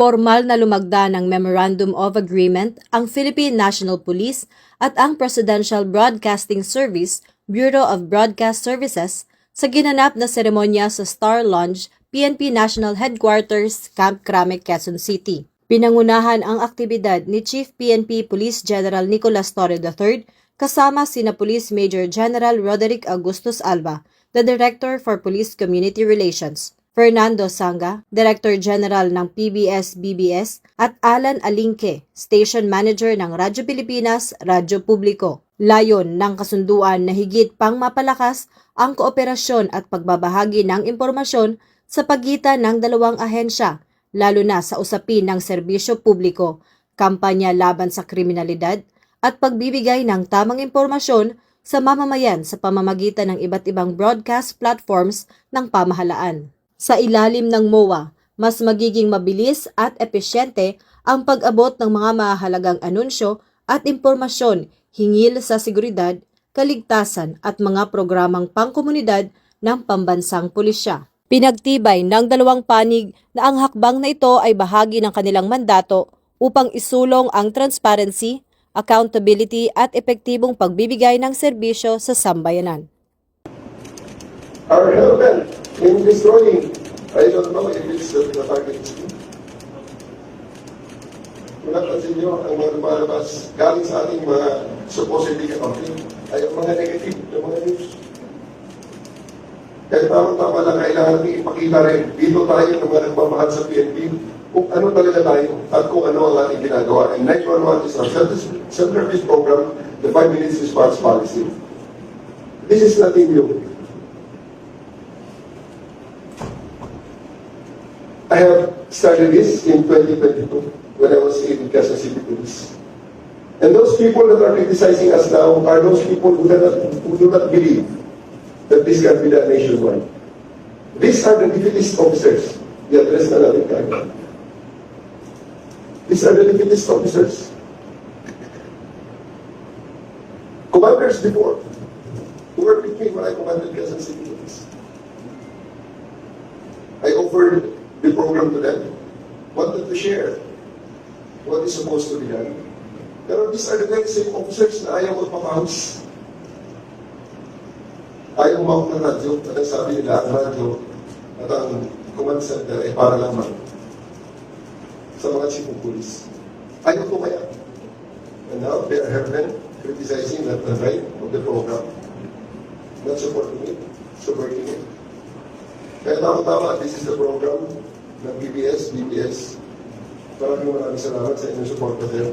Formal na lumagda ng Memorandum of Agreement ang Philippine National Police at ang Presidential Broadcasting Service, Bureau of Broadcast Services, sa ginanap na seremonya sa Star Lounge, PNP National Headquarters, Camp Crame, Quezon City. Pinangunahan ang aktibidad ni Chief PNP Police General Nicolas Torre III kasama sina Police Major General Roderick Augustus Alba, the Director for Police Community Relations, Fernando Sanga, Director General ng PBS-BBS, at Alan Alingke, Station Manager ng Radyo Pilipinas, Radyo Publiko. Layon ng kasunduan na higit pang mapalakas ang kooperasyon at pagbabahagi ng impormasyon sa pagitan ng dalawang ahensya, lalo na sa usapin ng serbisyo publiko, kampanya laban sa kriminalidad, at pagbibigay ng tamang impormasyon sa mamamayan sa pamamagitan ng iba't ibang broadcast platforms ng pamahalaan. Sa ilalim ng MOA, mas magiging mabilis at epesyente ang pag-abot ng mga mahalagang anunsyo at impormasyon hingil sa seguridad, kaligtasan at mga programang pangkomunidad ng pambansang pulisya. Pinagtibay ng dalawang panig na ang hakbang na ito ay bahagi ng kanilang mandato upang isulong ang transparency, accountability at epektibong pagbibigay ng serbisyo sa sambayanan. Our helmet in destroying, I don't know if it's the target is me. Kung napansin nyo, ang mga lumalabas galing sa ating mga supposedly accounting ay ang mga negative na mga news. Kaya tama-tama lang kailangan natin ipakita rin dito tayo ng mga nagmamahal sa PNP kung ano talaga tayo at kung ano ang ating ginagawa. And 911 is our self-service program, the 5 minutes response policy. This is nothing new. I have started this in 2022 when I was in Quezon City Police. And those people that are criticizing us now are those people who do not believe that this can be done nationwide. These are the defeatist officers. The address na natin tayo. These are the defeatist officers. Commanders before, who were with me when I commanded Quezon City Police. I offered the program to them, wanted to share what is supposed to be done. Pero these are the very same officers na ayaw magpapaus. Ayaw mount ng radyo, at ang sabi nila, ang radyo at ang command center ay para lamang sa mga chief of police. Ayaw tumaya. And now they have been criticizing that the right of the program, not supporting it, subverting it. Kaya tama-tama, this is the program ng PBS, BBS. Maraming salamat sa inyong support, sir.